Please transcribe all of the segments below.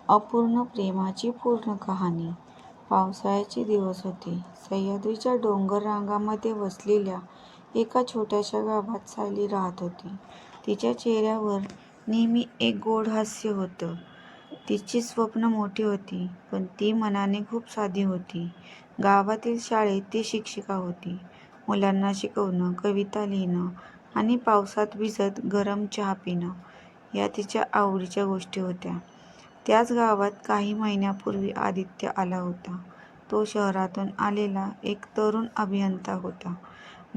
अपूर्ण प्रेमाची पूर्ण कहाणी. पावसाळ्याचे दिवस होते. सह्याद्रीच्या डोंगर रांगांमध्ये वसलेल्या एका छोट्याशा गावात सायली राहत होती. तिच्या चेहऱ्यावर नेहमी एक गोड हास्य होतं. तिची स्वप्न मोठी होती, पण ती मनाने खूप साधी होती. गावातील शाळेत ती शिक्षिका होती. मुलांना शिकवणं, कविता लिहिणं आणि पावसात भिजत गरम चहा पिणं या तिच्या आवडीच्या गोष्टी होत्या. त्याच गावात काही महिन्यापूर्वी आदित्य आला होता. तो शहरातून आलेला एक तरुण अभियंता होता.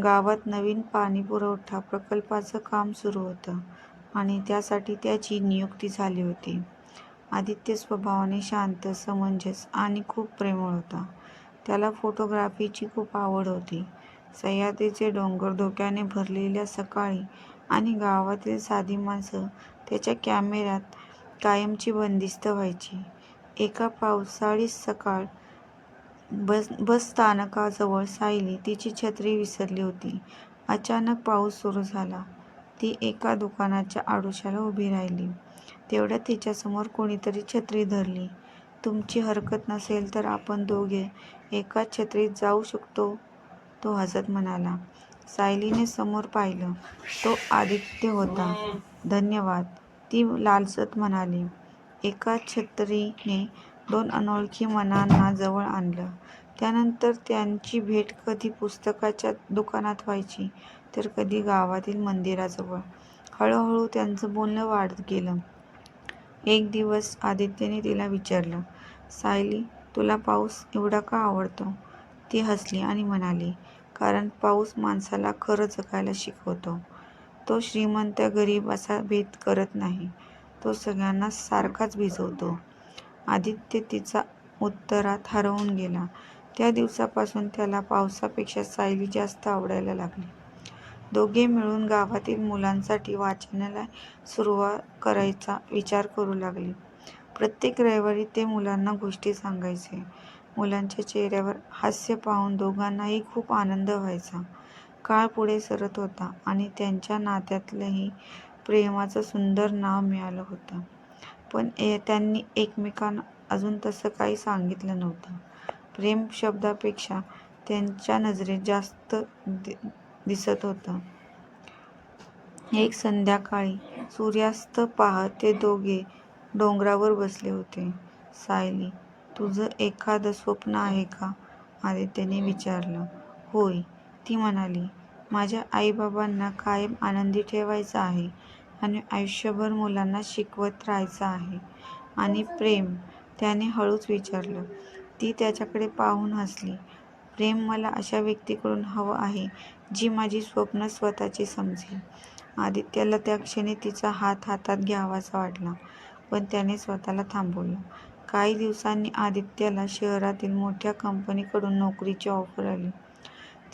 गावात नवीन पाणीपुरवठा प्रकल्पाचं काम सुरू होतं आणि त्यासाठी त्याची नियुक्ती झाली होती. आदित्य स्वभावाने शांत, समंजस आणि खूप प्रेमळ होता. त्याला फोटोग्राफीची खूप आवड होती. सह्याद्रीचे डोंगर, धुक्याने भरलेल्या सकाळी आणि गावातील साधी माणसं त्याच्या कॅमेऱ्यात कायमची बंदिस्त व्हायची. एका पावसाळी सकाळ बस स्थानकाजवळ सायली तिची छत्री विसरली होती. अचानक पाऊस सुरू झाला. ती एका दुकानाच्या आडोशाला उभी राहिली. तेवढ्यात तिच्यासमोर कोणीतरी छत्री धरली. "तुमची हरकत नसेल तर आपण दोघे एकाच छत्रीत जाऊ शकतो," तो हसत म्हणाला. सायलीने समोर पाहिलं. तो आदित्य होता. "धन्यवाद," ती लाजत म्हणाली. एकाच छत्रीने दोन अनोळखी मनांना जवळ आणलं. त्यानंतर त्यांची भेट कधी पुस्तकाच्या दुकानात व्हायची, तर कधी गावातील मंदिराजवळ. हळूहळू त्यांचं बोलणं वाढत गेलं. एक दिवस आदित्यने तिला विचारलं, "सायली, तुला पाऊस एवढा का आवडतो?" ती हसली आणि म्हणाली, "कारण पाऊस माणसाला खरं जगायला शिकवतो. तो श्रीमंत गरीब असा भेद करत नाही. तो सगळ्यांना सारखाच भिजवतो." आदित्य तिचा उत्तरात हरवून गेला. त्या दिवसापासून त्याला पावसापेक्षा सायली जास्त आवडायला लागली. दोघे मिळून गावातील मुलांसाठी वाचनालय सुरू करायचा विचार करू लागले. प्रत्येक रविवारी ते मुलांना गोष्टी सांगायचे. मुलांच्या चेहऱ्यावर हास्य पाहून दोघांनाही खूप आनंद व्हायचा. काळ पुढे सरत होता आणि त्यांच्या नात्यालाही प्रेमाचं सुंदर नाव मिळालं होतं. पण त्यांनी एकमेकांना अजून तसं काही सांगितलं नव्हतं. प्रेम शब्दापेक्षा त्यांच्या नजरेत जास्त दिसत होतं. एक संध्याकाळी सूर्यास्त पाहत ते दोघे डोंगरावर बसले होते. "सायली, तुझं एखादं स्वप्न आहे का?" आदित्यने विचारलं. "होय," ती म्हणाली. "माझ्या आईबाबांना कायम आनंदी ठेवायचं आहे आणि आयुष्यभर मुलांना शिकवत राहायचं आहे." "आणि प्रेम?" त्याने हळूच विचारलं. ती त्याच्याकडे पाहून हसली. "प्रेम मला अशा व्यक्तीकडून हवं आहे, जी माझी स्वप्न स्वतःची समजेल." आदित्यला त्या क्षणी तिचा हात हातात घ्यावासा वाटला, पण त्याने स्वतःला थांबवलं. काही दिवसांनी आदित्यला शहरातील मोठ्या कंपनीकडून नोकरीची ऑफर आली.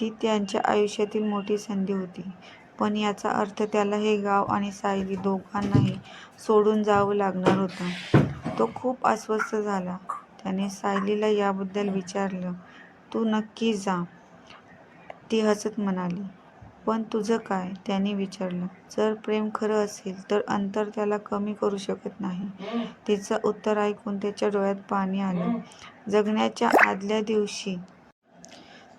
ती त्यांच्या आयुष्यातील मोठी संधी होती. पण याचा अर्थ त्याला हे गाव आणि सायली दोघांनाही सोडून जावं लागणार होतं. तो खूप अस्वस्थ झाला. त्याने सायलीला याबद्दल विचारलं. "तू नक्की जा," ती हसत म्हणाली. "पण तुझं काय?" त्याने विचारलं. "जर प्रेम खरं असेल तर अंतर त्याला कमी करू शकत नाही." तिचं उत्तर ऐकून त्याच्या डोळ्यात पाणी आलं. जगण्याच्या आदल्या दिवशी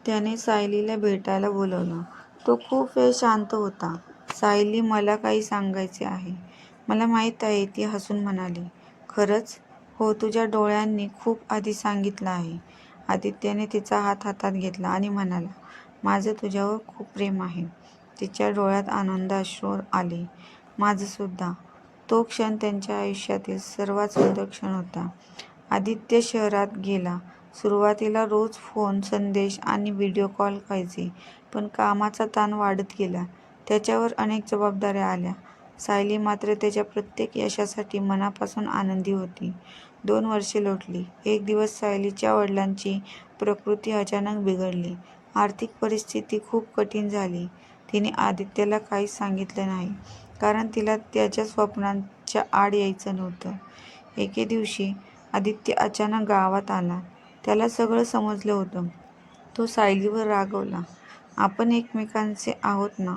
त्याने सायलीला भेटायला बोलावलं. तो खूप वेळ शांत होता. "सायली, मला काही सांगायचे आहे." "मला माहीत आहे," ती हसून म्हणाली. "खरंच?" "हो, तुझ्या डोळ्यांनी खूप आधी सांगितलं आहे." आदित्यने तिचा हात हातात घेतला आणि म्हणाला, "माझं तुझ्यावर खूप प्रेम आहे." तिच्या डोळ्यात आनंदाश्रू आले. "माझं सुद्धा." तो क्षण त्यांच्या आयुष्यातील सर्वात सुंदर क्षण होता. आदित्य शहरात गेला. सुरुवातीला रोज फोन, संदेश आणि व्हिडिओ कॉल व्हायचे, पण कामाचा ताण वाढत गेला. त्याच्यावर अनेक जबाबदाऱ्या आल्या. सायली मात्र त्याच्या प्रत्येक यशासाठी मनापासून आनंदी होती. 2 वर्षे लोटली. एक दिवस सायलीच्या वडिलांची प्रकृती अचानक बिघडली. आर्थिक परिस्थिती खूप कठीण झाली. तिने आदित्यला काहीच सांगितलं नाही, कारण तिला त्याच्या स्वप्नांच्या आड यायचं नव्हतं. एके दिवशी आदित्य अचानक गावात आला. त्याला सगळं समजलं होतं. तो सायलीवर रागावला. "आपण एकमेकांचे आहोत ना,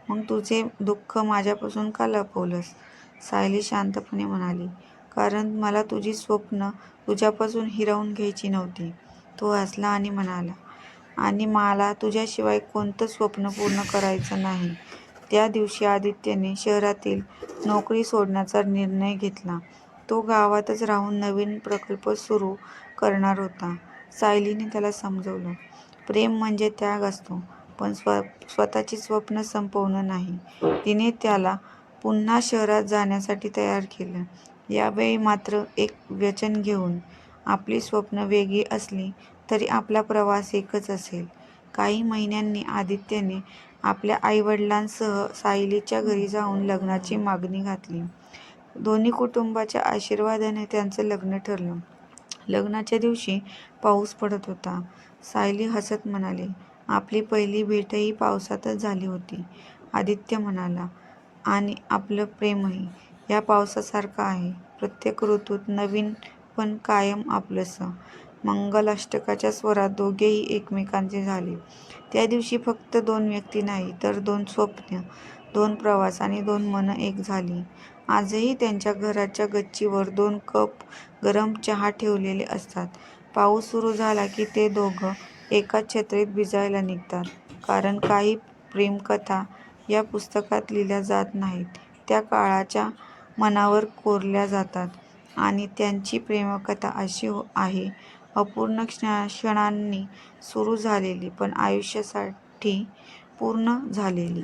मग तुझे दुःख माझ्यापासून का लपवलंस?" सायली शांतपणे म्हणाली, कारण मला तुझी स्वप्न तुझ्यापासून हिरावून घ्यायची नव्हती. तो हसला आणि म्हणाला, आणि मला तुझ्याशिवाय कोणतं स्वप्न पूर्ण करायचं नाही. त्या दिवशी आदित्यने शहरातील नोकरी सोडण्याचा निर्णय घेतला. तो गावातच राहून नवीन प्रकल्प सुरू करणार होता. सायलीने त्याला समजावलं, प्रेम म्हणजे त्याग असतो, पण स्वतःची स्वप्न संपवणं नाही. तिने त्याला पुन्हा शहरात जाण्यासाठी तयार केलं. यावेळी मात्र एक वचन घेऊन, आपली स्वप्न वेगळी असली तरी आपला प्रवास एकच असेल. काही महिन्यांनी आदित्यने आपल्या आईवडिलांसह सायलीच्या घरी जाऊन लग्नाची मागणी घातली. दोन्ही कुटुंबाच्या आशीर्वादाने त्यांचं लग्न ठरलं. लग्नाच्या दिवशी पाऊस पडत होता. सायली हसत म्हणाली, आपली पहिली भेटही पावसातच झाली होती. आदित्य म्हणाला, आणि आपलं प्रेमही या पावसासारखं आहे, प्रत्येक ऋतूत नवीन पण कायम आपलंसं. मंगलाष्टकाच्या स्वरात दोघेही एकमेकांचे झाले. त्या दिवशी फक्त दोन व्यक्ती नाही, तर दोन स्वप्न, दोन प्रवास आणि दोन मनं एक झाली. आजही त्यांच्या घराच्या गच्चीवर 2 कप गरम चहा ठेवलेले असतात. पाऊस सुरू झाला की ते दोघं एकाच छत्रीत भिजायला निघतात. कारण काही प्रेमकथा या पुस्तकात लिहिल्या जात नाहीत, त्या काळाच्या मनावर कोरल्या जातात. आणि त्यांची प्रेमकथा अशी आहे, अपूर्ण क्षणांनी सुरू झालेली, पण आयुष्यासाठी पूर्ण झालेली.